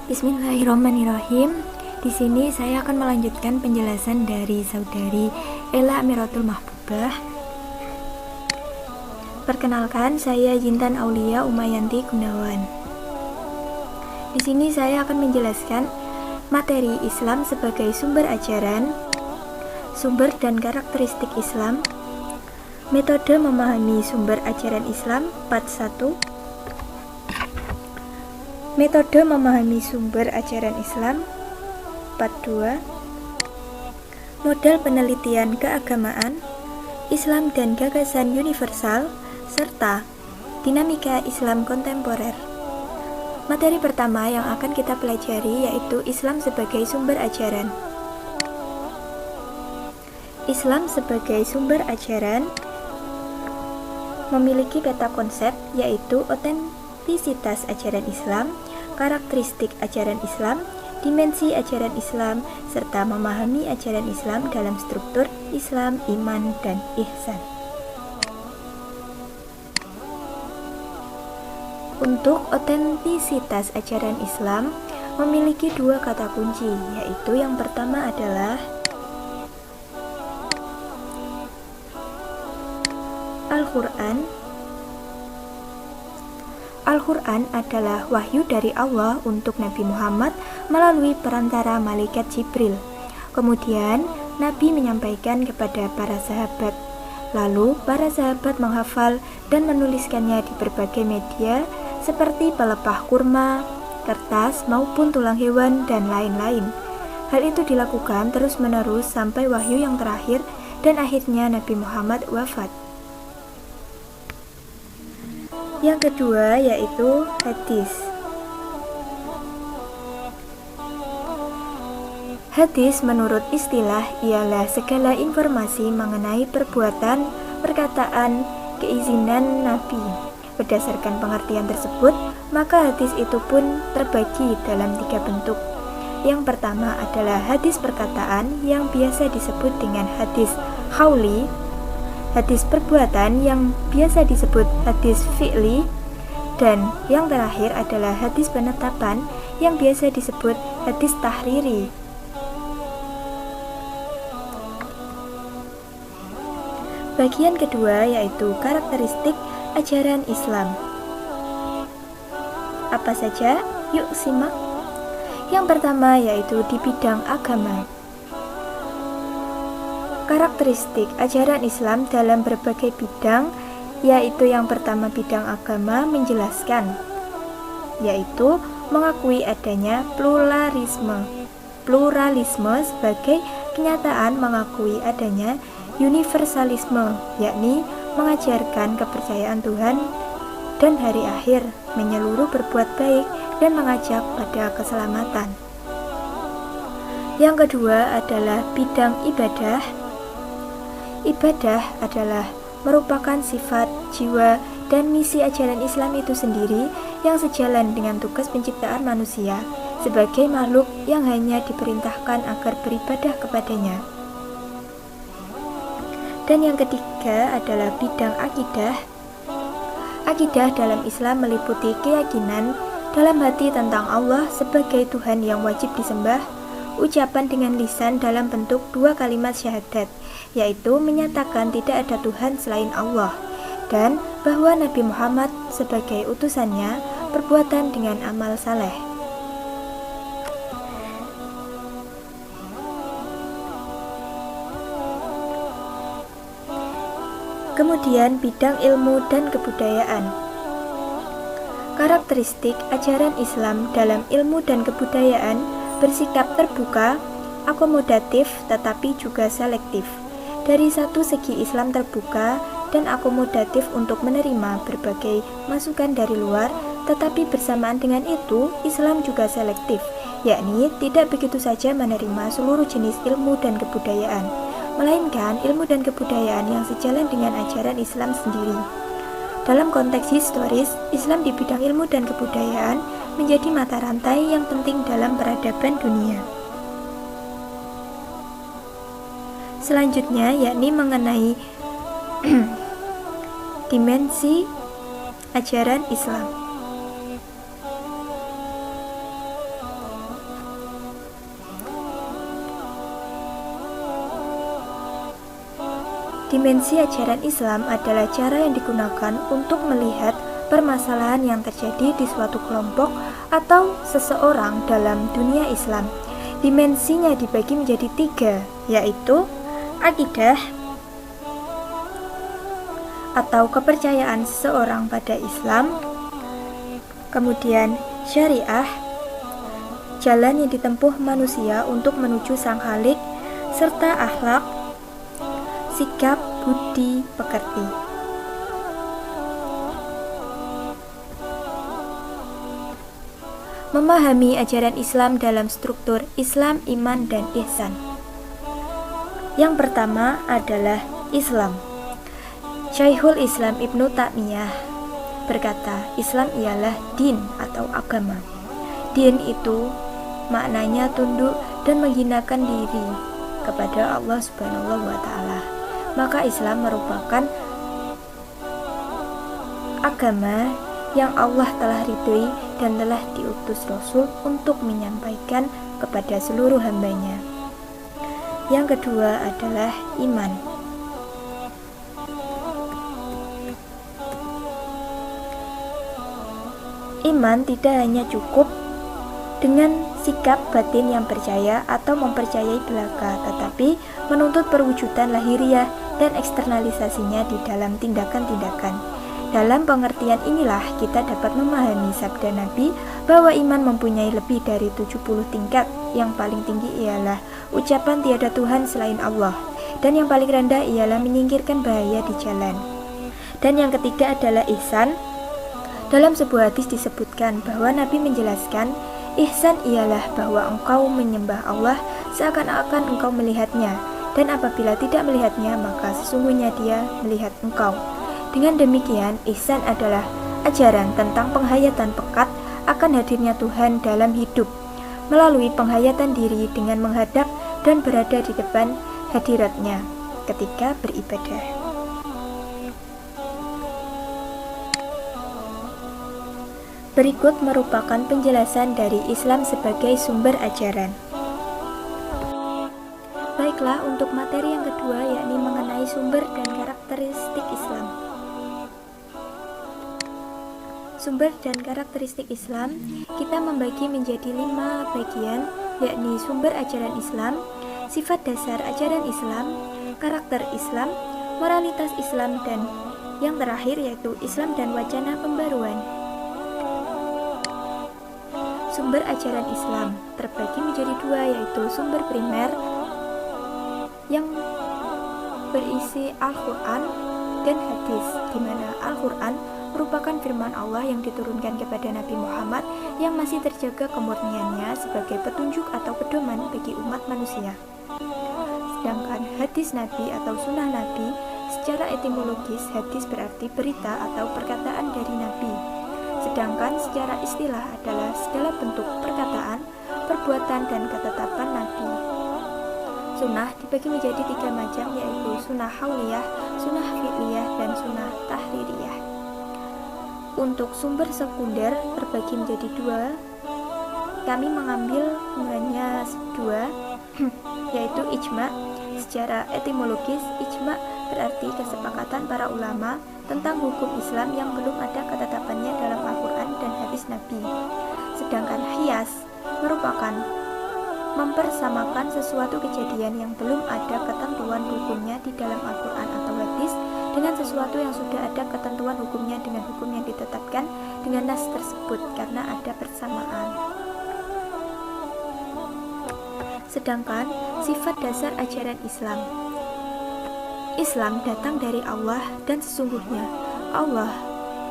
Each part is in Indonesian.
Bismillahirrahmanirrahim. Di sini saya akan melanjutkan penjelasan dari saudari Ella Amiratul Mahbubah. Perkenalkan, saya Jintan Aulia Umayanti Gunawan. Di sini saya akan menjelaskan materi Islam sebagai sumber ajaran, sumber dan karakteristik Islam, metode memahami sumber ajaran Islam, part 1. Metode memahami sumber ajaran Islam, part 2. Model penelitian keagamaan, Islam dan gagasan universal, serta dinamika Islam kontemporer. Materi pertama yang akan kita pelajari yaitu Islam sebagai sumber ajaran. Islam sebagai sumber ajaran memiliki peta konsep yaitu otentisitas ajaran Islam, karakteristik ajaran Islam, dimensi ajaran Islam, serta memahami ajaran Islam dalam struktur Islam, iman, dan ihsan. Untuk otentisitas ajaran Islam memiliki dua kata kunci, yaitu yang pertama adalah Al-Quran. Al-Quran adalah wahyu dari Allah untuk Nabi Muhammad melalui perantara malaikat Jibril. Kemudian, Nabi menyampaikan kepada para sahabat. Lalu, para sahabat menghafal dan menuliskannya di berbagai media seperti pelepah kurma, kertas, maupun tulang hewan, dan lain-lain. Hal itu dilakukan terus-menerus sampai wahyu yang terakhir dan akhirnya Nabi Muhammad wafat. Yang kedua yaitu hadis. Hadis menurut istilah ialah segala informasi mengenai perbuatan, perkataan, keizinan Nabi. Berdasarkan pengertian tersebut, maka hadis itu pun terbagi dalam 3 bentuk. Yang pertama adalah hadis perkataan yang biasa disebut dengan hadis qauli, hadis perbuatan yang biasa disebut hadis fi'li, dan yang terakhir adalah hadis penetapan yang biasa disebut hadis tahriri. Bagian kedua yaitu karakteristik ajaran Islam. Apa saja? Yuk simak. Yang pertama yaitu di bidang agama. Karakteristik ajaran Islam dalam berbagai bidang, yaitu yang pertama bidang agama menjelaskan, yaitu mengakui adanya pluralisme sebagai kenyataan, mengakui adanya universalisme, yakni mengajarkan kepercayaan Tuhan dan hari akhir, menyeluruh berbuat baik dan mengajak pada keselamatan. Yang kedua adalah bidang ibadah. Ibadah adalah merupakan sifat, jiwa, dan misi ajaran Islam itu sendiri yang sejalan dengan tugas penciptaan manusia sebagai makhluk yang hanya diperintahkan agar beribadah kepadanya. Dan yang ketiga adalah bidang akidah. Akidah dalam Islam meliputi keyakinan dalam hati tentang Allah sebagai Tuhan yang wajib disembah, ucapan dengan lisan dalam bentuk 2 kalimat syahadat, yaitu menyatakan tidak ada Tuhan selain Allah, dan bahwa Nabi Muhammad sebagai utusannya, perbuatan dengan amal saleh. Kemudian bidang ilmu dan kebudayaan. Karakteristik ajaran Islam dalam ilmu dan kebudayaan bersikap terbuka, akomodatif, tetapi juga selektif. Dari satu segi Islam terbuka dan akomodatif untuk menerima berbagai masukan dari luar, tetapi bersamaan dengan itu Islam juga selektif, yakni tidak begitu saja menerima seluruh jenis ilmu dan kebudayaan, melainkan ilmu dan kebudayaan yang sejalan dengan ajaran Islam sendiri. Dalam konteks historis, Islam di bidang ilmu dan kebudayaan menjadi mata rantai yang penting dalam peradaban dunia. Selanjutnya yakni mengenai dimensi ajaran Islam. Dimensi ajaran Islam adalah cara yang digunakan untuk melihat permasalahan yang terjadi di suatu kelompok atau seseorang dalam dunia Islam. Dimensinya dibagi menjadi 3, yaitu akidah atau kepercayaan seseorang pada Islam, kemudian syariah, jalan yang ditempuh manusia untuk menuju Sang Khalik, serta akhlak, sikap, budi, pekerti. Memahami ajaran Islam dalam struktur Islam, iman, dan ihsan. Yang pertama adalah Islam. Syekhul Islam Ibnu Taimiyah berkata, Islam ialah din atau agama. Din itu maknanya tunduk dan menghinakan diri kepada Allah Subhanahu wa taala. Maka Islam merupakan agama yang Allah telah ridhoi dan telah diutus Rasul untuk menyampaikan kepada seluruh hambanya. Yang kedua adalah iman. Iman tidak hanya cukup dengan sikap batin yang percaya atau mempercayai belaka, tetapi menuntut perwujudan lahiriah dan eksternalisasinya di dalam tindakan-tindakan. Dalam pengertian inilah kita dapat memahami sabda Nabi bahwa iman mempunyai lebih dari 70 tingkat. Yang paling tinggi ialah ucapan tiada Tuhan selain Allah, dan yang paling rendah ialah menyingkirkan bahaya di jalan. Dan yang ketiga adalah ihsan. Dalam sebuah hadis disebutkan bahwa Nabi menjelaskan, ihsan ialah bahwa engkau menyembah Allah seakan-akan engkau melihatnya, dan apabila tidak melihatnya maka sesungguhnya dia melihat engkau. Dengan demikian, ihsan adalah ajaran tentang penghayatan pekat akan hadirnya Tuhan dalam hidup melalui penghayatan diri dengan menghadap dan berada di depan hadiratnya ketika beribadah. Berikut merupakan penjelasan dari Islam sebagai sumber ajaran. Baiklah, untuk materi yang kedua yakni mengenai sumber dan karakteristik Islam. Sumber dan karakteristik Islam kita membagi menjadi 5 bagian, yakni sumber ajaran Islam, sifat dasar ajaran Islam, karakter Islam, moralitas Islam, dan yang terakhir yaitu Islam dan wacana pembaruan. Sumber ajaran Islam terbagi menjadi 2, yaitu sumber primer yang berisi Al-Quran dan hadis, di mana Al-Quran merupakan firman Allah yang diturunkan kepada Nabi Muhammad yang masih terjaga kemurniannya sebagai petunjuk atau pedoman bagi umat manusia. Sedangkan hadis Nabi atau sunnah Nabi, secara etimologis hadis berarti berita atau perkataan dari Nabi. Sedangkan secara istilah adalah segala bentuk perkataan, perbuatan, dan ketetapan Nabi. Sunnah dibagi menjadi 3 macam, yaitu sunnah hauliyah, sunnah fi'liyah, dan sunnah tahririyah. Untuk sumber sekunder terbagi menjadi 2. Kami mengambil hanya 2, yaitu ijma. Secara etimologis, ijma berarti kesepakatan para ulama tentang hukum Islam yang belum ada ketetapannya dalam Al-Quran dan hadis Nabi. Sedangkan qiyas merupakan mempersamakan sesuatu kejadian yang belum ada ketentuan hukumnya di dalam Al-Quran atau hadis dengan sesuatu yang sudah ada ketentuan hukumnya dengan hukum yang ditetapkan dengan nas tersebut karena ada persamaan. Sedangkan sifat dasar ajaran Islam, Islam datang dari Allah dan sesungguhnya Allah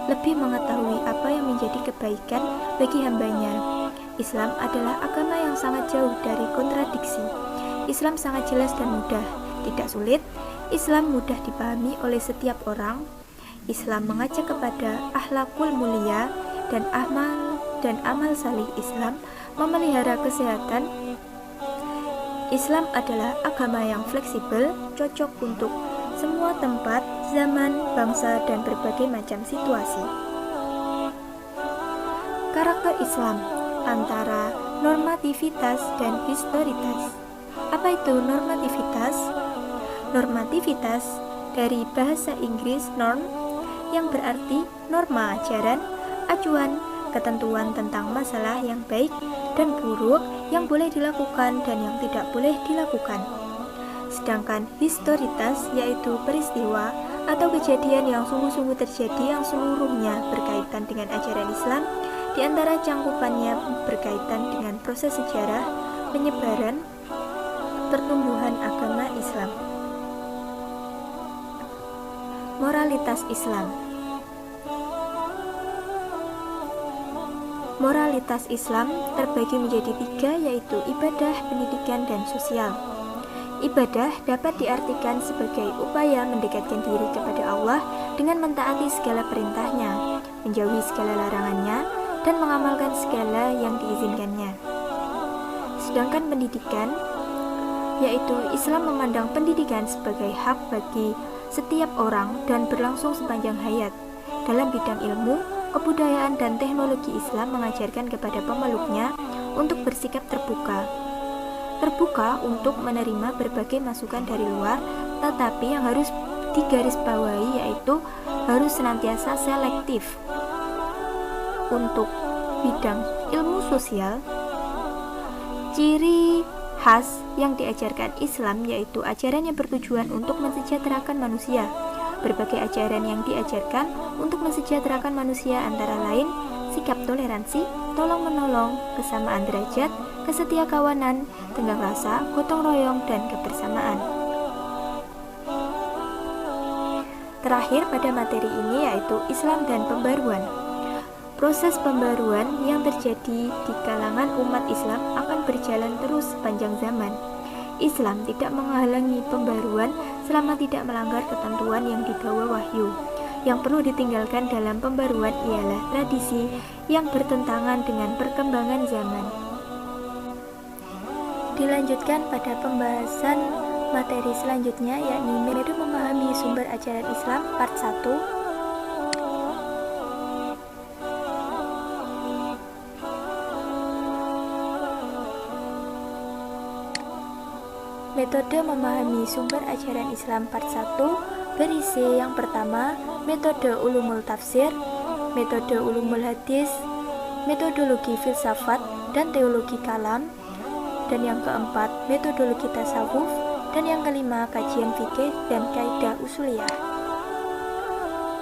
lebih mengetahui apa yang menjadi kebaikan bagi hambanya. Islam adalah agama yang sangat jauh dari kontradiksi. Islam sangat jelas dan mudah, tidak sulit. Islam mudah dipahami oleh setiap orang. Islam mengajak kepada akhlakul mulia dan amal salih. Islam memelihara kesehatan. Islam adalah agama yang fleksibel, cocok untuk semua tempat, zaman, bangsa, dan berbagai macam situasi. Karakter Islam antara normativitas dan historitas. Apa itu normativitas? Normativitas dari bahasa Inggris norm yang berarti norma ajaran, acuan, ketentuan tentang masalah yang baik dan buruk yang boleh dilakukan dan yang tidak boleh dilakukan. Sedangkan historitas yaitu peristiwa atau kejadian yang sungguh-sungguh terjadi yang seluruhnya berkaitan dengan ajaran Islam, di antara cangkupannya berkaitan dengan proses sejarah, penyebaran, pertumbuhan agama Islam. Moralitas Islam. Moralitas Islam terbagi menjadi 3, yaitu ibadah, pendidikan, dan sosial. Ibadah dapat diartikan sebagai upaya mendekatkan diri kepada Allah dengan mentaati segala perintahnya, menjauhi segala larangannya, dan mengamalkan segala yang diizinkannya. Sedangkan pendidikan, yaitu Islam memandang pendidikan sebagai hak bagi setiap orang dan berlangsung sepanjang hayat. Dalam bidang ilmu, kebudayaan, dan teknologi, Islam mengajarkan kepada pemeluknya untuk bersikap terbuka untuk menerima berbagai masukan dari luar, tetapi yang harus digarisbawahi yaitu harus senantiasa selektif. Untuk bidang ilmu sosial, ciri khas yang diajarkan Islam yaitu ajaran yang bertujuan untuk mensejahterakan manusia. Berbagai ajaran yang diajarkan untuk mensejahterakan manusia antara lain sikap toleransi, tolong-menolong, kesamaan derajat, kesetiakawanan, tenggang rasa, gotong royong, dan kebersamaan. Terakhir pada materi ini yaitu Islam dan pembaruan. Proses pembaruan yang terjadi di kalangan umat Islam akan berjalan terus sepanjang zaman. Islam tidak menghalangi pembaruan selama tidak melanggar ketentuan yang dibawa wahyu. Yang perlu ditinggalkan dalam pembaruan ialah tradisi yang bertentangan dengan perkembangan zaman. Dilanjutkan pada pembahasan materi selanjutnya, yakni metode memahami sumber ajaran Islam part 1. Metode memahami sumber ajaran Islam part 1 berisi yang pertama, metode ulumul tafsir, metode ulumul hadis, metodologi filsafat dan teologi kalam, dan yang keempat, metodologi tasawuf, dan yang kelima, kajian fikih dan kaidah usuliyah.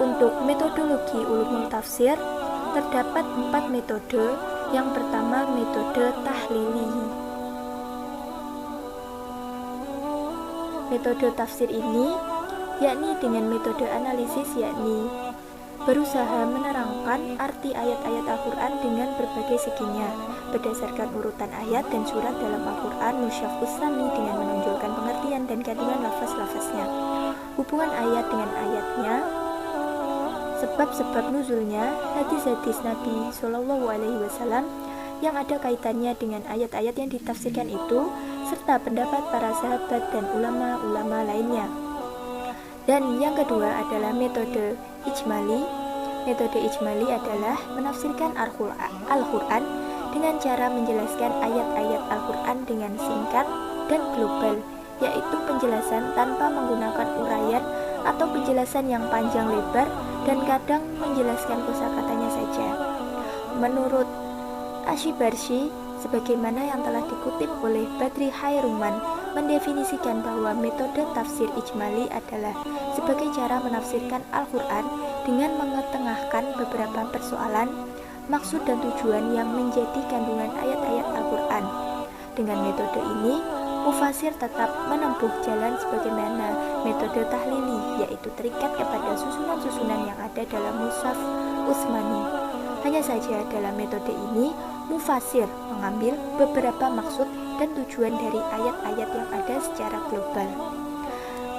Untuk metodologi ulumul tafsir, terdapat 4 metode. Yang pertama, metode tahlili. Metode tafsir ini yakni dengan metode analisis, yakni berusaha menerangkan arti ayat-ayat Al-Quran dengan berbagai seginya berdasarkan urutan ayat dan surat dalam Al-Quran, nusyafus sami dengan menonjolkan pengertian dan kandungan lafaz-lafaznya, hubungan ayat dengan ayatnya, sebab-sebab nuzulnya, hadis-hadis Nabi SAW yang ada kaitannya dengan ayat-ayat yang ditafsirkan itu, serta pendapat para sahabat dan ulama-ulama lainnya. Dan yang kedua adalah metode ijmali. Metode ijmali adalah menafsirkan Al-Quran dengan cara menjelaskan ayat-ayat Al-Quran dengan singkat dan global, yaitu penjelasan tanpa menggunakan uraian atau penjelasan yang panjang lebar dan kadang menjelaskan kosakatanya saja. Menurut Ashibarshi, sebagaimana yang telah dikutip oleh Badri Khairuman, mendefinisikan bahwa metode tafsir ijmali adalah sebagai cara menafsirkan Al-Quran dengan mengetengahkan beberapa persoalan, maksud dan tujuan yang menjadi kandungan ayat-ayat Al-Quran. Dengan metode ini, mufasir tetap menempuh jalan sebagaimana metode tahlili, yaitu terikat kepada susunan-susunan yang ada dalam mushaf Utsmani. Hanya saja dalam metode ini, mufasir mengambil beberapa maksud dan tujuan dari ayat-ayat yang ada secara global.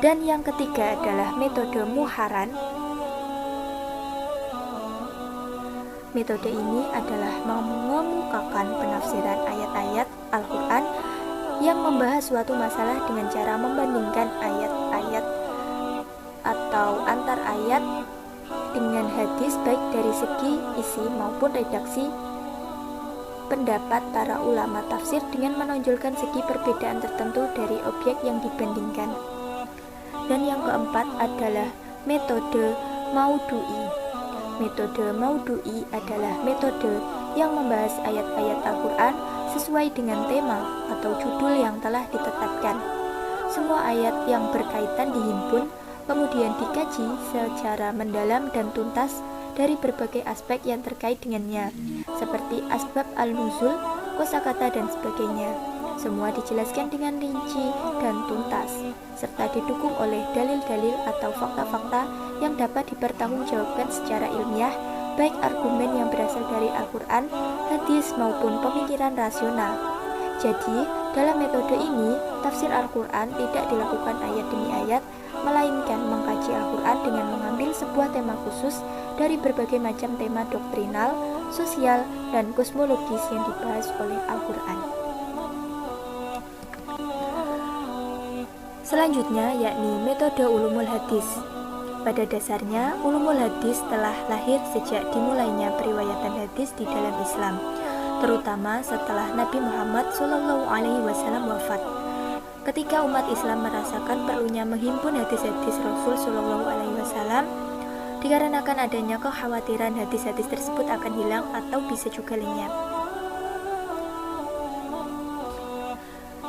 Dan yang ketiga adalah metode muharan. Metode ini adalah mengemukakan penafsiran ayat-ayat Al-Quran yang membahas suatu masalah dengan cara membandingkan ayat-ayat atau antar ayat dengan hadis, baik dari segi isi maupun redaksi pendapat para ulama tafsir dengan menonjolkan segi perbedaan tertentu dari objek yang dibandingkan. Dan yang keempat adalah metode Maudu'i. Metode Maudu'i adalah metode yang membahas ayat-ayat Al-Quran sesuai dengan tema atau judul yang telah ditetapkan. Semua ayat yang berkaitan dihimpun, kemudian dikaji secara mendalam dan tuntas dari berbagai aspek yang terkait dengannya, seperti asbab al-nuzul, kosakata, dan sebagainya. Semua dijelaskan dengan rinci dan tuntas, serta didukung oleh dalil-dalil atau fakta-fakta yang dapat dipertanggungjawabkan secara ilmiah, baik argumen yang berasal dari Al-Quran, hadis, maupun pemikiran rasional. Jadi, dalam metode ini, tafsir Al-Quran tidak dilakukan ayat demi ayat, melainkan mengkaji Al-Quran dengan mengambil sebuah tema khusus dari berbagai macam tema doktrinal, sosial, dan kosmologis yang dibahas oleh Al-Quran. Selanjutnya yakni metode ulumul hadis. Pada dasarnya, ulumul hadis telah lahir sejak dimulainya periwayatan hadis di dalam Islam, terutama setelah Nabi Muhammad SAW wafat. Ketika umat Islam merasakan perlunya menghimpun hadis-hadis Rasul SAW, dikarenakan adanya kekhawatiran hadis-hadis tersebut akan hilang atau bisa juga lenyap.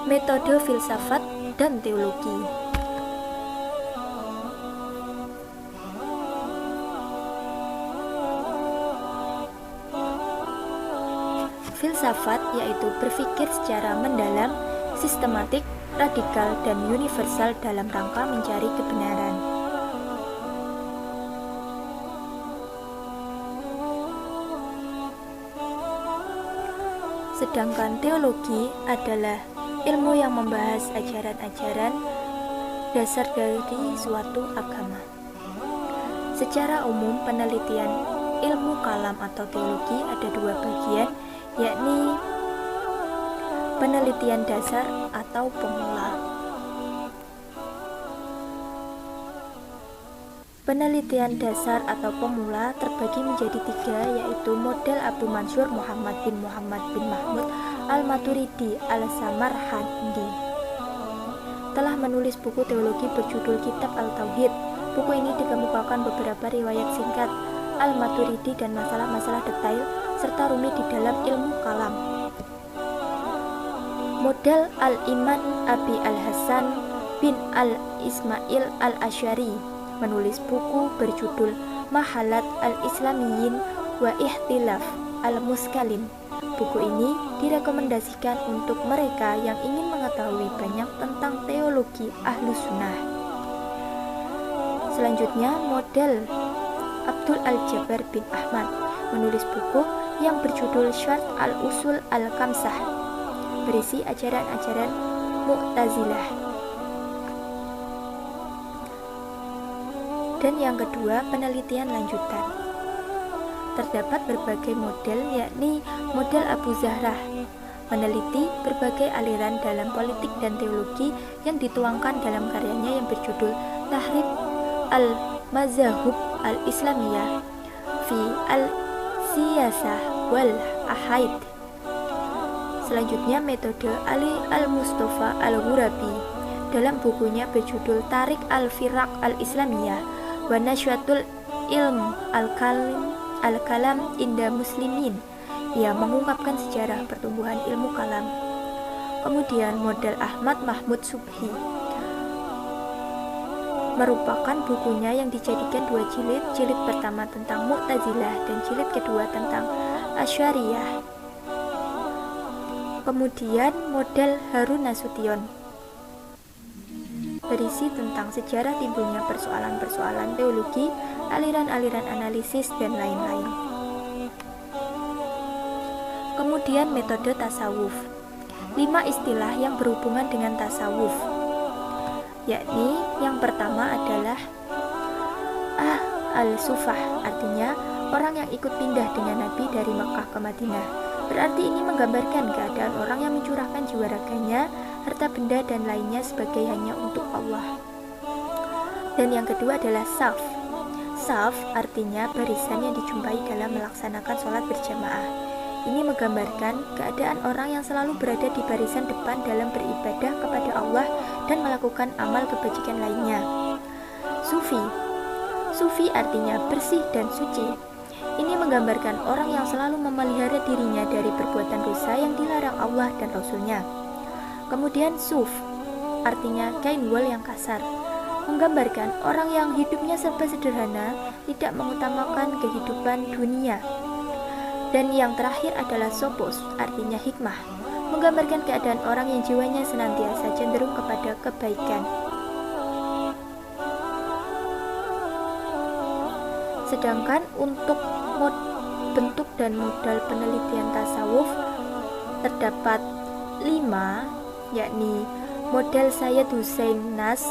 Metode filsafat dan teologi. Filsafat yaitu berpikir secara mendalam, sistematik, radikal, dan universal dalam rangka mencari kebenaran. Sedangkan teologi adalah ilmu yang membahas ajaran-ajaran dasar dari suatu agama. Secara umum, penelitian ilmu kalam atau teologi ada dua bagian, yakni penelitian dasar atau pemula. Penelitian dasar atau pemula terbagi menjadi tiga, yaitu model Abu Mansur Muhammad bin Mahmud Al-Maturidi Al-Samarhandi telah menulis buku teologi berjudul Kitab Al-Tauhid. Buku ini dikemukakan beberapa riwayat singkat Al-Maturidi dan masalah-masalah detail serta rumit di dalam ilmu kalam. Model Al-Iman Abi Al-Hasan bin Al-Ismail Al-Asy'ari menulis buku berjudul Mahalat Al-Islamiyin wa Ihtilaf Al-Muskalin. Buku ini direkomendasikan untuk mereka yang ingin mengetahui banyak tentang teologi Ahlus Sunnah. Selanjutnya, model Abdul Al-Jabbar bin Ahmad menulis buku yang berjudul Syarh Al-Usul Al-Kamsah, berisi ajaran-ajaran Mu'tazilah. Dan yang kedua, penelitian lanjutan. Terdapat berbagai model, yakni model Abu Zahrah, meneliti berbagai aliran dalam politik dan teologi yang dituangkan dalam karyanya yang berjudul Tahrib Al-Mazahub Al-Islamiyah fi Al-Siyasah wal Ahaid. Selanjutnya, metode Ali Al-Mustafa Al-Ghurabi dalam bukunya berjudul Tarik Al-Firaq Al-Islamiyah wa Nashwatul Ilm Al-Kalam Inda Muslimin. Ia mengungkapkan sejarah pertumbuhan ilmu kalam. Kemudian model Ahmad Mahmud Subhi merupakan bukunya yang dijadikan dua jilid, jilid pertama tentang Mu'tazilah dan jilid kedua tentang Asy'ariyah. Kemudian model Harun Nasution berisi tentang sejarah timbulnya persoalan-persoalan teologi, aliran-aliran analisis, dan lain-lain. Kemudian metode tasawuf. 5 istilah yang berhubungan dengan tasawuf, yakni yang pertama adalah al-sufah, artinya orang yang ikut pindah dengan Nabi dari Makkah ke Madinah. Berarti ini menggambarkan keadaan orang yang mencurahkan jiwa raganya, harta benda, dan lainnya sebagai hanya untuk Allah. Dan yang kedua adalah saf. Saf artinya barisan yang dijumpai dalam melaksanakan sholat berjamaah. Ini menggambarkan keadaan orang yang selalu berada di barisan depan dalam beribadah kepada Allah dan melakukan amal kebajikan lainnya. Sufi. Sufi artinya bersih dan suci. Ini menggambarkan orang yang selalu memelihara dirinya dari perbuatan dosa yang dilarang Allah dan Rasul-Nya. Kemudian suf, artinya kain wol yang kasar, menggambarkan orang yang hidupnya serba sederhana, tidak mengutamakan kehidupan dunia. Dan yang terakhir adalah sopos, artinya hikmah, menggambarkan keadaan orang yang jiwanya senantiasa cenderung kepada kebaikan. Sedangkan untuk bentuk dan modal penelitian tasawuf terdapat 5, yakni model Sayyid Hussein Nas,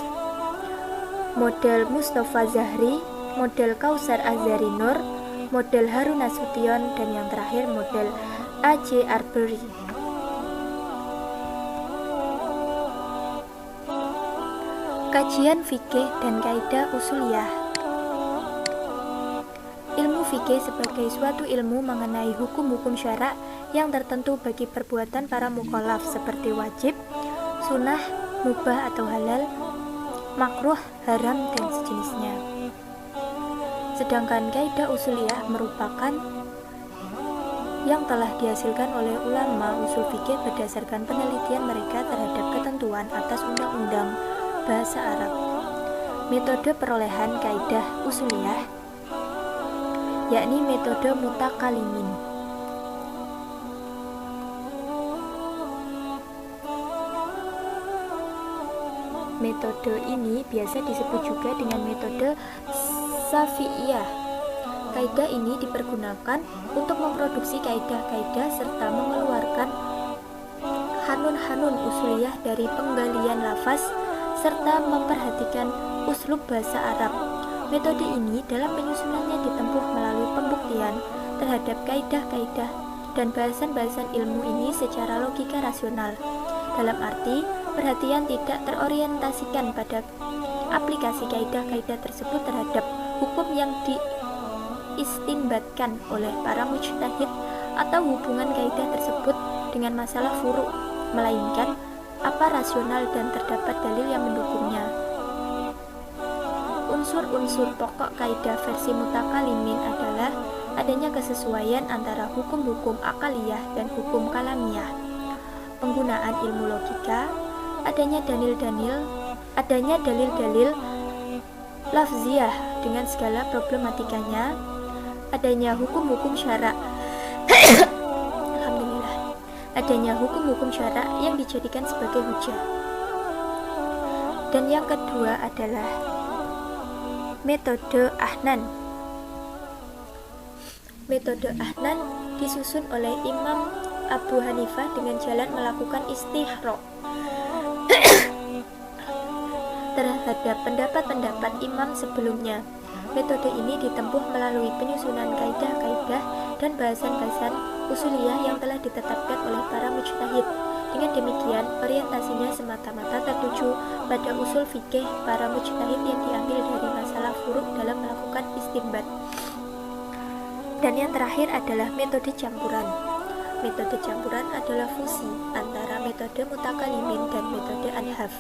model Mustafa Zahri, model Kausar Azhari Nur, model Harun Nasution, dan yang terakhir model A.J. Arbery. Kajian fikih dan kaidah usuliyah. Ilmu fikih sebagai suatu ilmu mengenai hukum-hukum syarak yang tertentu bagi perbuatan para mukallaf seperti wajib, sunnah, mubah atau halal, makruh, haram, dan sejenisnya. Sedangkan kaidah usuliyah merupakan yang telah dihasilkan oleh ulama usul fikih berdasarkan penelitian mereka terhadap ketentuan atas undang-undang bahasa Arab. Metode perolehan kaidah usuliyah yakni metode mutakalimin. Metode ini biasa disebut juga dengan metode Syafi'iyah. Kaidah ini dipergunakan untuk memproduksi kaidah-kaidah serta mengeluarkan hanun-hanun usuliyah dari penggalian lafaz serta memperhatikan uslub bahasa Arab. Metode ini dalam penyusunannya ditempuh melalui pembuktian terhadap kaidah-kaidah dan bahasan-bahasan ilmu ini secara logika rasional. Dalam arti, perhatian tidak terorientasikan pada aplikasi kaidah-kaidah tersebut terhadap hukum yang diistinbatkan oleh para mujtahid atau hubungan kaidah tersebut dengan masalah furu', melainkan apa rasional dan terdapat dalil yang mendukungnya. Unsur-unsur pokok kaidah versi mutakalimin adalah adanya kesesuaian antara hukum-hukum akaliyah dan hukum kalamiyah, penggunaan ilmu logika, adanya dalil-dalil lafziyah dengan segala problematikanya, adanya hukum-hukum syarak alhamdulillah, adanya hukum-hukum syarak yang dijadikan sebagai hujah. Dan yang kedua adalah metode Ahnan. Metode Ahnan disusun oleh Imam Abu Hanifah dengan jalan melakukan istihra terhadap pendapat-pendapat imam sebelumnya. Metode ini ditempuh melalui penyusunan kaidah-kaidah dan bahasan-bahasan usuliyah yang telah ditetapkan oleh para mujtahid. Dengan demikian, orientasinya semata-mata tertuju pada usul fikih para mujtahid yang diambil dari masalah furu' dalam melakukan istinbat. Dan yang terakhir adalah metode campuran. Metode campuran adalah fusi antara metode mutakalimin dan metode anhaf.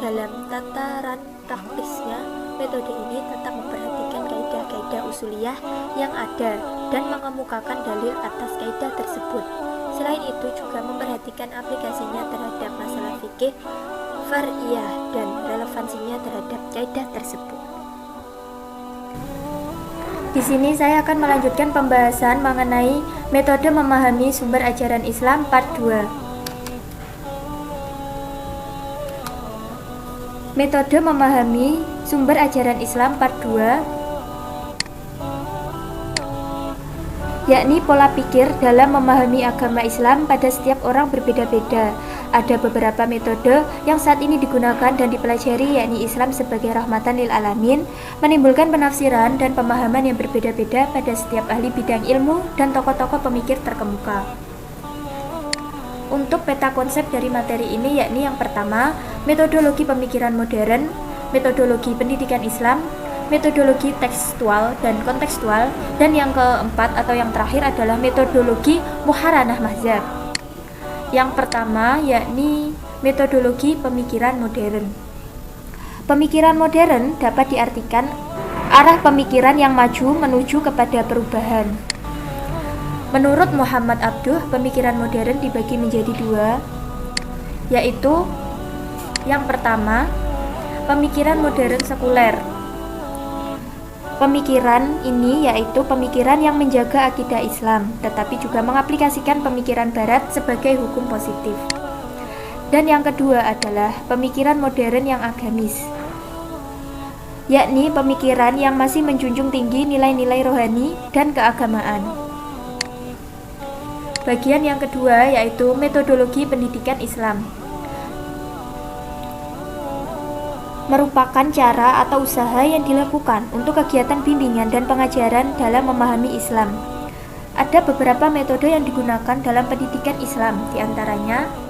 Dalam tataran praktisnya, metode ini tetap memperhatikan kaidah-kaidah usuliyah yang ada dan mengemukakan dalil atas kaidah tersebut. Selain itu juga memperhatikan aplikasinya terhadap masalah fikih, far'iyah, dan relevansinya terhadap kaidah tersebut. Di sini saya akan melanjutkan pembahasan mengenai metode memahami sumber ajaran Islam part 2. Metode memahami sumber ajaran Islam part 2 yakni pola pikir dalam memahami agama Islam pada setiap orang berbeda-beda. Ada beberapa metode yang saat ini digunakan dan dipelajari, yakni Islam sebagai rahmatan lil alamin, menimbulkan penafsiran dan pemahaman yang berbeda-beda pada setiap ahli bidang ilmu dan tokoh-tokoh pemikir terkemuka. Untuk peta konsep dari materi ini yakni yang pertama, metodologi pemikiran modern, metodologi pendidikan Islam, metodologi tekstual dan kontekstual, dan yang keempat atau yang terakhir adalah metodologi muharanah mazhab. Yang pertama yakni metodologi pemikiran modern. Pemikiran modern dapat diartikan arah pemikiran yang maju menuju kepada perubahan. Menurut Muhammad Abduh, pemikiran modern dibagi menjadi dua, yaitu yang pertama, pemikiran modern sekuler. Pemikiran ini yaitu pemikiran yang menjaga akidah Islam, tetapi juga mengaplikasikan pemikiran Barat sebagai hukum positif. Dan yang kedua adalah pemikiran modern yang agamis, yakni pemikiran yang masih menjunjung tinggi nilai-nilai rohani dan keagamaan. Bagian yang kedua yaitu metodologi pendidikan Islam, merupakan cara atau usaha yang dilakukan untuk kegiatan bimbingan dan pengajaran dalam memahami Islam. Ada beberapa metode yang digunakan dalam pendidikan Islam, diantaranya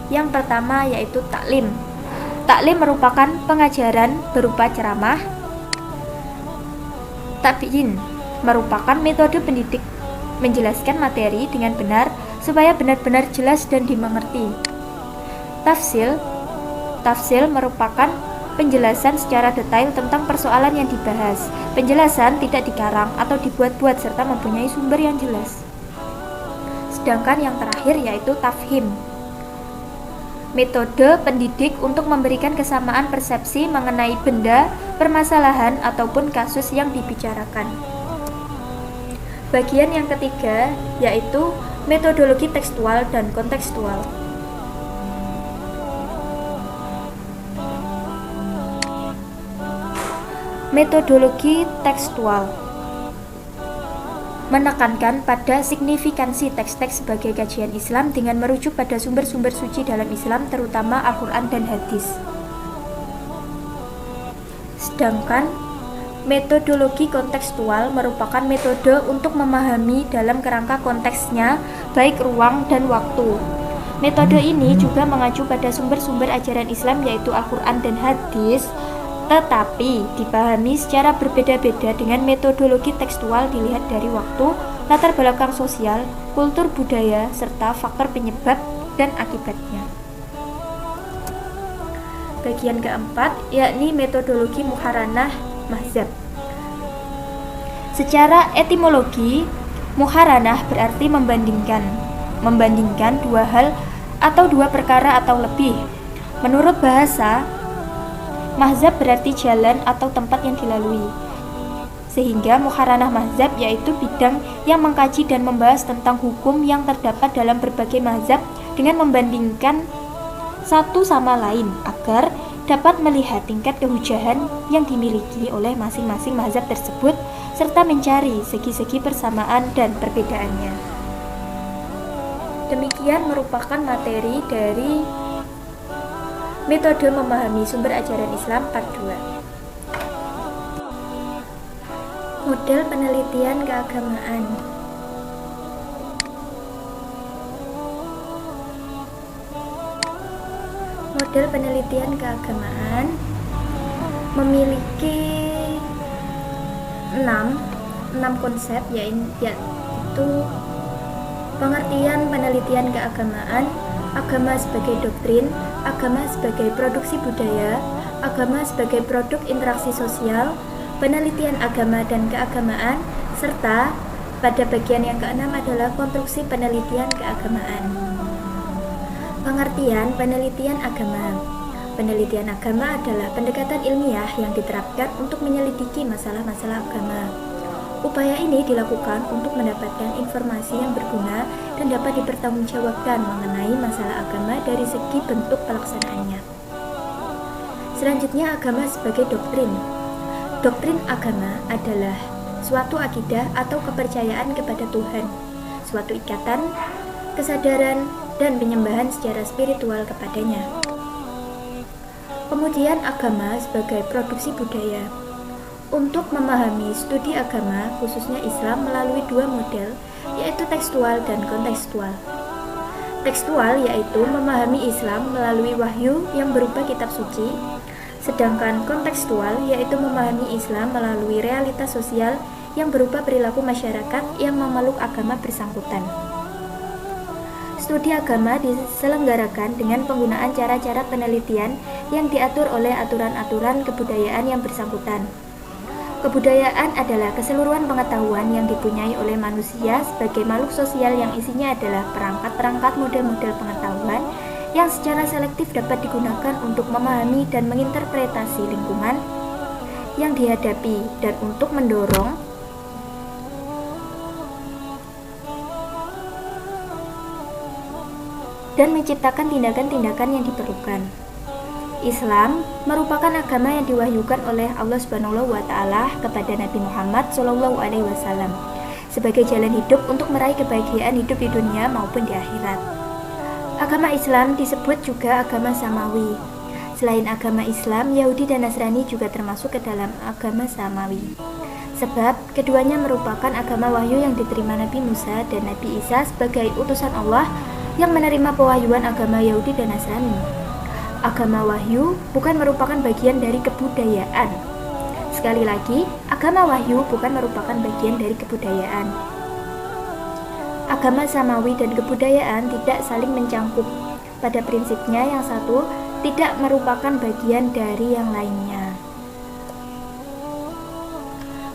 yang pertama yaitu taklim. Taklim merupakan pengajaran berupa ceramah. Tabyin merupakan metode pendidik menjelaskan materi dengan benar supaya benar-benar jelas dan dimengerti. Tafsil merupakan penjelasan secara detail tentang persoalan yang dibahas. Penjelasan tidak dikarang atau dibuat-buat serta mempunyai sumber yang jelas. Sedangkan yang terakhir yaitu tafhim, metode pendidik untuk memberikan kesamaan persepsi mengenai benda, permasalahan, ataupun kasus yang dibicarakan. Bagian yang ketiga yaitu metodologi tekstual dan kontekstual. Metodologi tekstual menekankan pada signifikansi teks-teks sebagai kajian Islam dengan merujuk pada sumber-sumber suci dalam Islam, terutama Al-Quran dan hadis. Sedangkan metodologi kontekstual merupakan metode untuk memahami dalam kerangka konteksnya, baik ruang dan waktu. Metode ini juga mengacu pada sumber-sumber ajaran Islam yaitu Al-Quran dan hadis, tetapi dipahami secara berbeda-beda dengan metodologi tekstual dilihat dari waktu, latar belakang sosial, kultur budaya, serta faktor penyebab dan akibatnya. Bagian keempat yakni metodologi muharanah mazhab. Secara etimologi, muharanah berarti membandingkan dua hal atau dua perkara atau lebih. Menurut bahasa, mazhab berarti jalan atau tempat yang dilalui. Sehingga muharanah mazhab yaitu bidang yang mengkaji dan membahas tentang hukum yang terdapat dalam berbagai mazhab dengan membandingkan satu sama lain agar dapat melihat tingkat kehujahan yang dimiliki oleh masing-masing mazhab tersebut serta mencari segi-segi persamaan dan perbedaannya. Demikian merupakan materi dari metode memahami sumber ajaran Islam part 2. Model penelitian keagamaan. Model penelitian keagamaan memiliki 6 konsep, yaitu pengertian penelitian keagamaan, agama sebagai doktrin, agama sebagai produksi budaya, agama sebagai produk interaksi sosial, penelitian agama dan keagamaan, serta pada bagian yang keenam adalah konstruksi penelitian keagamaan. Pengertian penelitian agama. Penelitian agama adalah pendekatan ilmiah yang diterapkan untuk menyelidiki masalah-masalah agama. Upaya ini dilakukan untuk mendapatkan informasi yang berguna dan dapat dipertanggungjawabkan mengenai masalah agama dari segi bentuk pelaksanaannya. Selanjutnya, agama sebagai doktrin. Doktrin agama adalah suatu akidah atau kepercayaan kepada Tuhan, suatu ikatan, kesadaran, dan penyembahan secara spiritual kepadanya. Kemudian, agama sebagai produksi budaya. Untuk memahami studi agama, khususnya Islam, melalui dua model, yaitu tekstual dan kontekstual. Tekstual yaitu memahami Islam melalui wahyu yang berupa kitab suci, sedangkan kontekstual yaitu memahami Islam melalui realitas sosial yang berupa perilaku masyarakat yang memeluk agama bersangkutan. Studi agama diselenggarakan dengan penggunaan cara-cara penelitian yang diatur oleh aturan-aturan kebudayaan yang bersangkutan. Kebudayaan adalah keseluruhan pengetahuan yang dipunyai oleh manusia sebagai makhluk sosial yang isinya adalah perangkat-perangkat model-model pengetahuan yang secara selektif dapat digunakan untuk memahami dan menginterpretasi lingkungan yang dihadapi dan untuk mendorong dan menciptakan tindakan-tindakan yang diperlukan. Islam merupakan agama yang diwahyukan oleh Allah Subhanahu wa taala kepada Nabi Muhammad SAW sebagai jalan hidup untuk meraih kebahagiaan hidup di dunia maupun di akhirat. Agama Islam disebut juga agama samawi. Selain agama Islam, Yahudi dan Nasrani juga termasuk ke dalam agama samawi. Sebab keduanya merupakan agama wahyu yang diterima Nabi Musa dan Nabi Isa sebagai utusan Allah yang menerima pewahyuan agama Yahudi dan Nasrani. Agama wahyu bukan merupakan bagian dari kebudayaan. Sekali lagi, agama wahyu bukan merupakan bagian dari kebudayaan. Agama samawi dan kebudayaan tidak saling mencangkup. Pada prinsipnya, yang satu tidak merupakan bagian dari yang lainnya.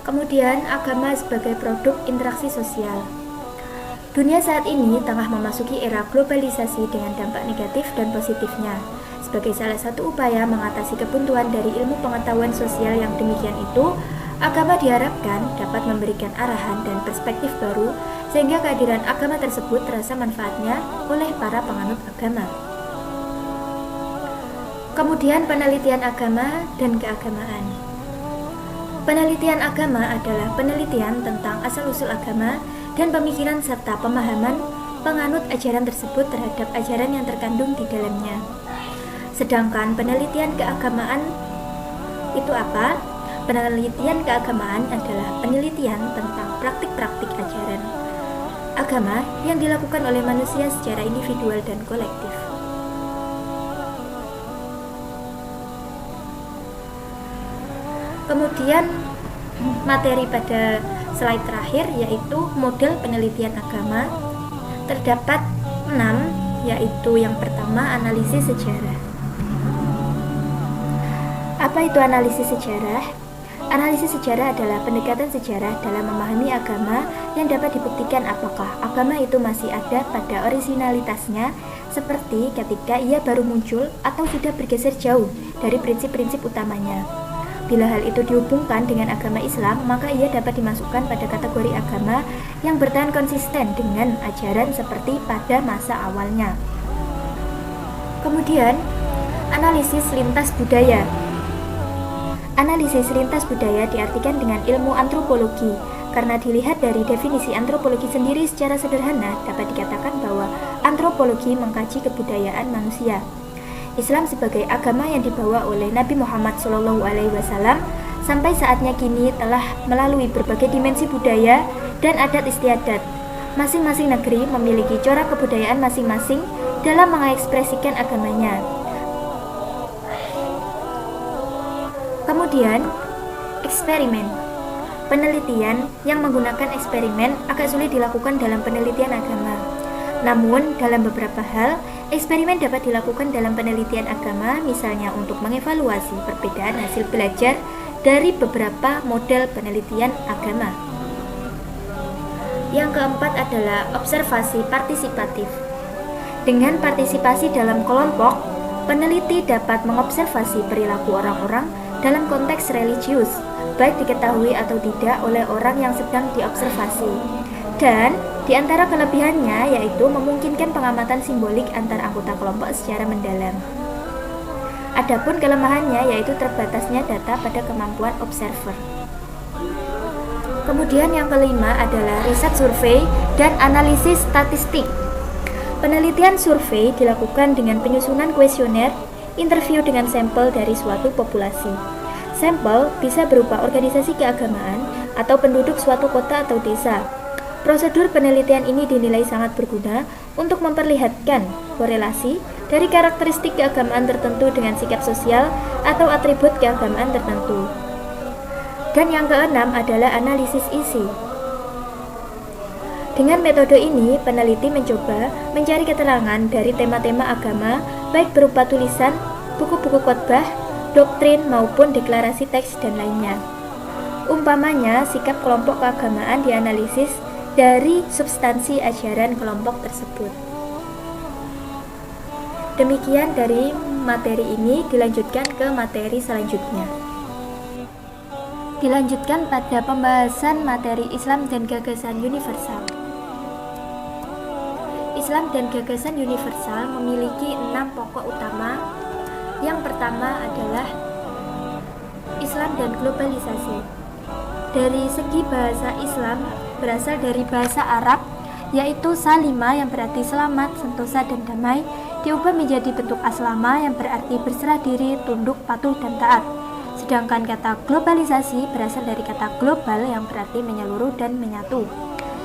Kemudian, agama sebagai produk interaksi sosial. Dunia saat ini tengah memasuki era globalisasi dengan dampak negatif dan positifnya. Sebagai salah satu upaya mengatasi kebuntuan dari ilmu pengetahuan sosial yang demikian itu, agama diharapkan dapat memberikan arahan dan perspektif baru sehingga kehadiran agama tersebut terasa manfaatnya oleh para penganut agama. Kemudian penelitian agama dan keagamaan. Penelitian agama adalah penelitian tentang asal-usul agama dan pemikiran serta pemahaman penganut ajaran tersebut terhadap ajaran yang terkandung di dalamnya. Sedangkan penelitian keagamaan itu apa? Penelitian keagamaan adalah penelitian tentang praktik-praktik ajaran agama yang dilakukan oleh manusia secara individual dan kolektif. Kemudian materi pada slide terakhir yaitu model penelitian agama. Terdapat 6, yaitu yang pertama analisis sejarah. Apa itu analisis sejarah? Analisis sejarah adalah pendekatan sejarah dalam memahami agama yang dapat dibuktikan apakah agama itu masih ada pada orisinalitasnya seperti ketika ia baru muncul atau sudah bergeser jauh dari prinsip-prinsip utamanya. Bila hal itu dihubungkan dengan agama Islam, maka ia dapat dimasukkan pada kategori agama yang bertahan konsisten dengan ajaran seperti pada masa awalnya. Kemudian, analisis lintas budaya. Analisis lintas budaya diartikan dengan ilmu antropologi, karena dilihat dari definisi antropologi sendiri secara sederhana dapat dikatakan bahwa antropologi mengkaji kebudayaan manusia. Islam sebagai agama yang dibawa oleh Nabi Muhammad SAW sampai saatnya kini telah melalui berbagai dimensi budaya dan adat istiadat. Masing-masing negeri memiliki corak kebudayaan masing-masing dalam mengekspresikan agamanya. Kemudian, eksperimen. Penelitian yang menggunakan eksperimen agak sulit dilakukan dalam penelitian agama. Namun, dalam beberapa hal, eksperimen dapat dilakukan dalam penelitian agama, misalnya untuk mengevaluasi perbedaan hasil belajar dari beberapa model penelitian agama. Yang keempat adalah observasi partisipatif. Dengan partisipasi dalam kelompok, peneliti dapat mengobservasi perilaku orang-orang dalam konteks religius, baik diketahui atau tidak oleh orang yang sedang diobservasi. Dan di antara kelebihannya yaitu memungkinkan pengamatan simbolik antar anggota kelompok secara mendalam. Adapun kelemahannya yaitu terbatasnya data pada kemampuan observer. Kemudian yang kelima adalah riset survei dan analisis statistik. Penelitian survei dilakukan dengan penyusunan kuesioner, interview dengan sampel dari suatu populasi. Sampel bisa berupa organisasi keagamaan atau penduduk suatu kota atau desa. Prosedur penelitian ini dinilai sangat berguna untuk memperlihatkan korelasi dari karakteristik keagamaan tertentu dengan sikap sosial atau atribut keagamaan tertentu. Dan yang keenam adalah analisis isi. Dengan metode ini, peneliti mencoba mencari keterangan dari tema-tema agama, baik berupa tulisan, buku-buku khotbah, doktrin, maupun deklarasi teks dan lainnya. Umpamanya, sikap kelompok keagamaan dianalisis dari substansi ajaran kelompok tersebut. Demikian dari materi ini, dilanjutkan ke materi selanjutnya. Dilanjutkan pada pembahasan materi Islam dan gagasan universal. Islam dan gagasan universal memiliki 6 pokok utama. Yang pertama adalah Islam dan globalisasi. Dari segi bahasa, Islam berasal dari bahasa Arab, yaitu salima yang berarti selamat, sentosa, dan damai, diubah menjadi bentuk aslama yang berarti berserah diri, tunduk, patuh, dan taat. Sedangkan kata globalisasi berasal dari kata global yang berarti menyeluruh dan menyatu.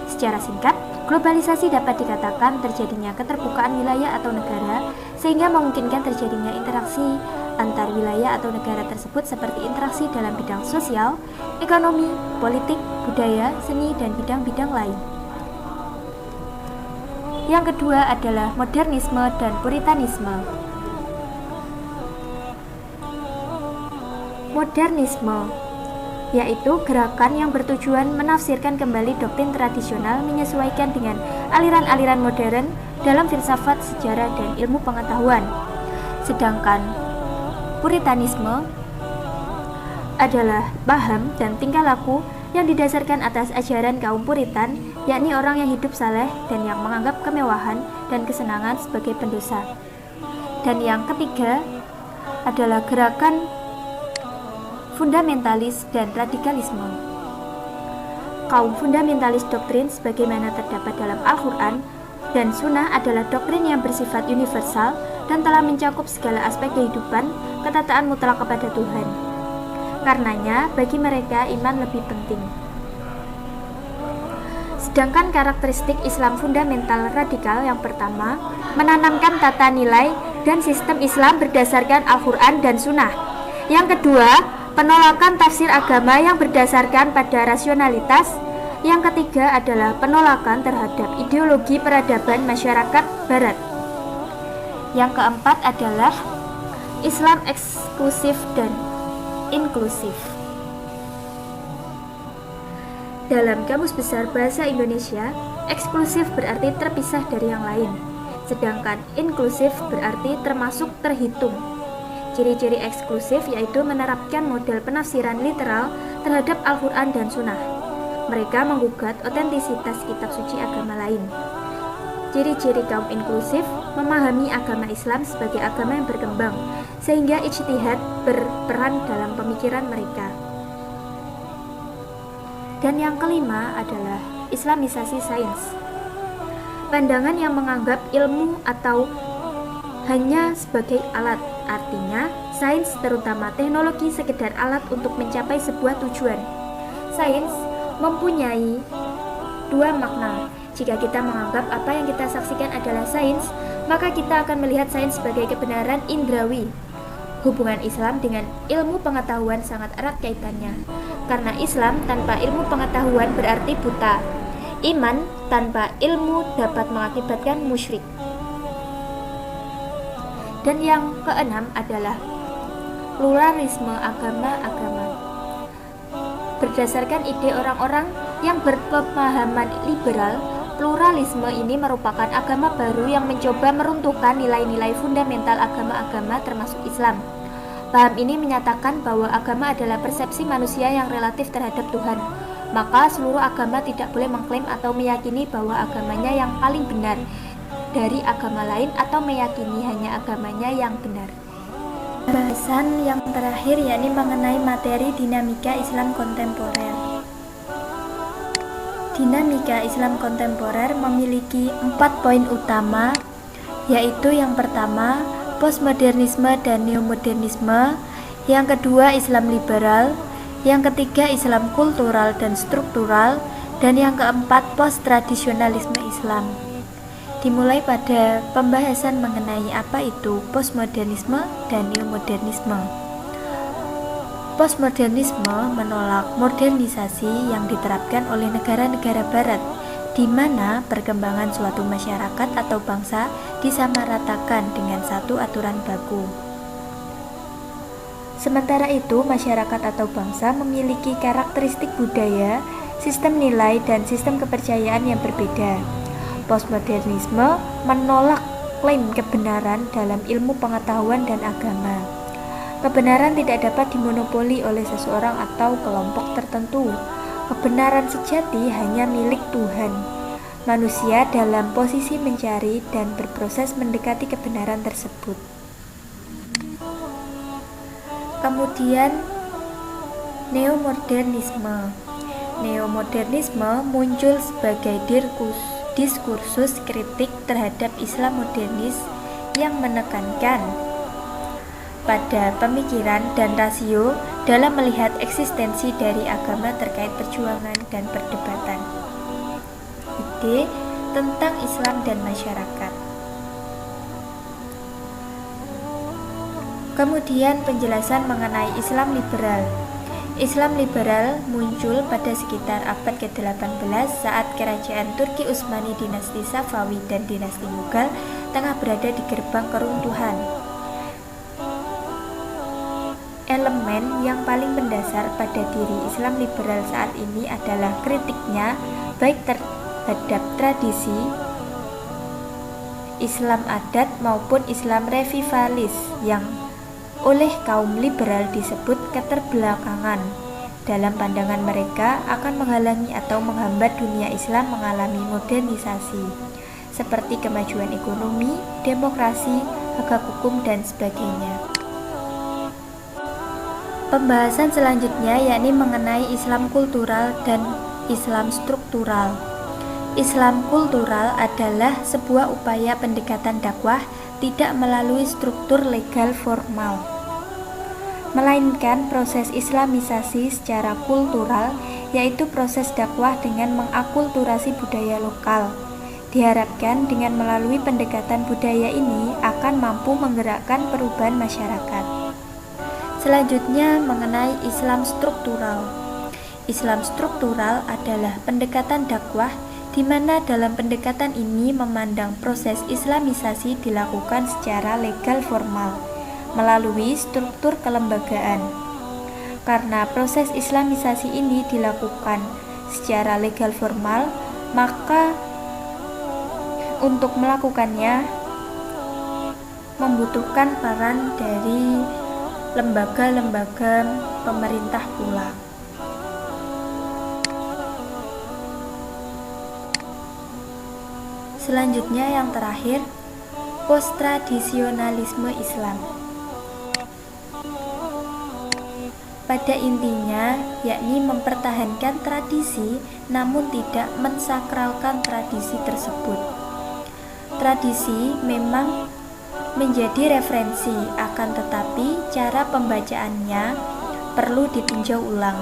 Secara singkat, globalisasi dapat dikatakan terjadinya keterbukaan wilayah atau negara, sehingga memungkinkan terjadinya interaksi antar wilayah atau negara tersebut seperti interaksi dalam bidang sosial, ekonomi, politik, budaya, seni, dan bidang-bidang lain. Yang kedua adalah modernisme dan puritanisme. Modernisme yaitu gerakan yang bertujuan menafsirkan kembali doktrin tradisional menyesuaikan dengan aliran-aliran modern dalam filsafat, sejarah, dan ilmu pengetahuan. Sedangkan puritanisme adalah paham dan tingkah laku yang didasarkan atas ajaran kaum Puritan, yakni orang yang hidup saleh dan yang menganggap kemewahan dan kesenangan sebagai pendosa. Dan yang ketiga adalah gerakan fundamentalis dan radikalisme. Kaum fundamentalis doktrin sebagaimana terdapat dalam Al-Quran dan Sunnah adalah doktrin yang bersifat universal dan telah mencakup segala aspek kehidupan, ketataan mutlak kepada Tuhan. Karenanya, bagi mereka iman lebih penting. Sedangkan karakteristik Islam fundamental radikal yang pertama, menanamkan tata nilai dan sistem Islam berdasarkan Al-Quran dan Sunnah. Yang kedua, penolakan tafsir agama yang berdasarkan pada rasionalitas. Yang ketiga adalah penolakan terhadap ideologi peradaban masyarakat Barat. Yang keempat adalah Islam eksklusif dan inklusif. Dalam Kamus Besar Bahasa Indonesia, eksklusif berarti terpisah dari yang lain, sedangkan inklusif berarti termasuk, terhitung. Ciri-ciri eksklusif yaitu menerapkan model penafsiran literal terhadap Al-Quran dan Sunnah. Mereka menggugat otentisitas kitab suci agama lain. Ciri-ciri kaum inklusif memahami agama Islam sebagai agama yang berkembang, sehingga ijtihad berperan dalam pemikiran mereka. Dan yang kelima adalah Islamisasi sains. Pandangan yang menganggap ilmu atau hanya sebagai alat, artinya sains terutama teknologi sekedar alat untuk mencapai sebuah tujuan. Sains mempunyai dua makna. Jika kita menganggap apa yang kita saksikan adalah sains, maka kita akan melihat sains sebagai kebenaran indrawi. Hubungan Islam dengan ilmu pengetahuan sangat erat kaitannya, karena Islam tanpa ilmu pengetahuan berarti buta. Iman tanpa ilmu dapat mengakibatkan musyrik. Dan yang keenam adalah pluralisme agama-agama. Berdasarkan ide orang-orang yang berpemahaman liberal, pluralisme ini merupakan agama baru yang mencoba meruntuhkan nilai-nilai fundamental agama-agama termasuk Islam. Paham ini menyatakan bahwa agama adalah persepsi manusia yang relatif terhadap Tuhan. Maka seluruh agama tidak boleh mengklaim atau meyakini bahwa agamanya yang paling benar dari agama lain atau meyakini hanya agamanya yang benar. Bahasan yang terakhir yakni mengenai materi dinamika Islam kontemporer. Dinamika Islam kontemporer memiliki 4 poin utama, yaitu yang pertama, postmodernisme dan neomodernisme, yang kedua, Islam liberal, yang ketiga, Islam kultural dan struktural, dan yang keempat, post-tradisionalisme Islam. Dimulai pada pembahasan mengenai apa itu postmodernisme dan neomodernisme. Postmodernisme menolak modernisasi yang diterapkan oleh negara-negara barat di mana perkembangan suatu masyarakat atau bangsa disamaratakan dengan satu aturan baku. Sementara itu, masyarakat atau bangsa memiliki karakteristik budaya, sistem nilai, dan sistem kepercayaan yang berbeda. Postmodernisme menolak klaim kebenaran dalam ilmu pengetahuan dan agama. Kebenaran tidak dapat dimonopoli oleh seseorang atau kelompok tertentu. Kebenaran sejati hanya milik Tuhan. Manusia dalam posisi mencari dan berproses mendekati kebenaran tersebut. Kemudian, neomodernisme. Neomodernisme muncul sebagai diskursus kritik terhadap Islam modernis yang menekankan pada pemikiran dan rasio dalam melihat eksistensi dari agama terkait perjuangan dan perdebatan. Ide tentang Islam dan masyarakat. Kemudian penjelasan mengenai Islam liberal. Islam liberal muncul pada sekitar abad ke-18 saat kerajaan Turki Utsmani, dinasti Safawi, dan dinasti Mughal tengah berada di gerbang keruntuhan. Elemen yang paling mendasar pada diri Islam liberal saat ini adalah kritiknya baik terhadap tradisi Islam adat maupun Islam revivalis yang oleh kaum liberal disebut keterbelakangan. Dalam pandangan mereka akan menghalangi atau menghambat dunia Islam mengalami modernisasi seperti kemajuan ekonomi, demokrasi, hak hukum, dan sebagainya. Pembahasan selanjutnya yakni mengenai Islam kultural dan Islam struktural. Islam kultural adalah sebuah upaya pendekatan dakwah tidak melalui struktur legal formal, melainkan proses islamisasi secara kultural, yaitu proses dakwah dengan mengakulturasi budaya lokal. Diharapkan dengan melalui pendekatan budaya ini akan mampu menggerakkan perubahan masyarakat. Selanjutnya mengenai Islam struktural. Islam struktural adalah pendekatan dakwah di mana dalam pendekatan ini memandang proses islamisasi dilakukan secara legal formal melalui struktur kelembagaan. Karena proses islamisasi ini dilakukan secara legal formal, maka untuk melakukannya membutuhkan peran dari lembaga-lembaga pemerintah pula. Selanjutnya yang terakhir, post-tradisionalisme Islam. Pada intinya, yakni mempertahankan tradisi namun tidak mensakralkan tradisi tersebut. Tradisi memang menjadi referensi, akan tetapi cara pembacaannya perlu ditinjau ulang.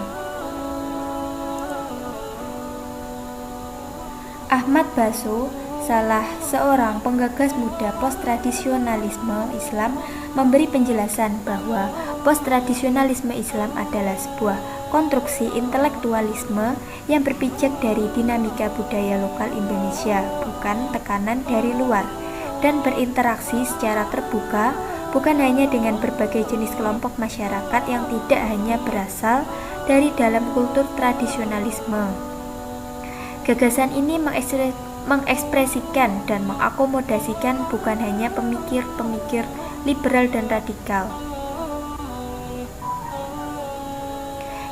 Ahmad Baso, salah seorang penggagas muda post-tradisionalisme Islam, memberi penjelasan bahwa post-tradisionalisme Islam adalah sebuah konstruksi intelektualisme yang berpijak dari dinamika budaya lokal Indonesia, bukan tekanan dari luar, dan berinteraksi secara terbuka bukan hanya dengan berbagai jenis kelompok masyarakat yang tidak hanya berasal dari dalam kultur tradisionalisme. Gagasan ini mengekspresikan dan mengakomodasikan bukan hanya pemikir-pemikir liberal dan radikal.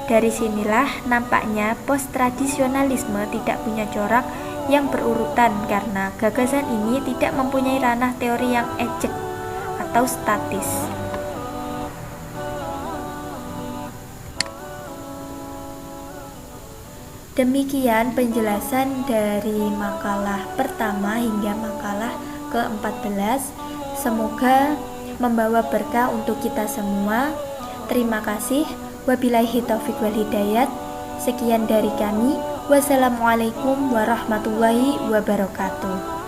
Dari sinilah nampaknya post-tradisionalisme tidak punya corak yang berurutan karena gagasan ini tidak mempunyai ranah teori yang ejek atau statis. Demikian penjelasan dari makalah pertama hingga makalah ke-14. Semoga membawa berkah untuk kita semua. Terima kasih. Wabillahi taufiq wal hidayat. Sekian dari kami. Wassalamualaikum warahmatullahi wabarakatuh.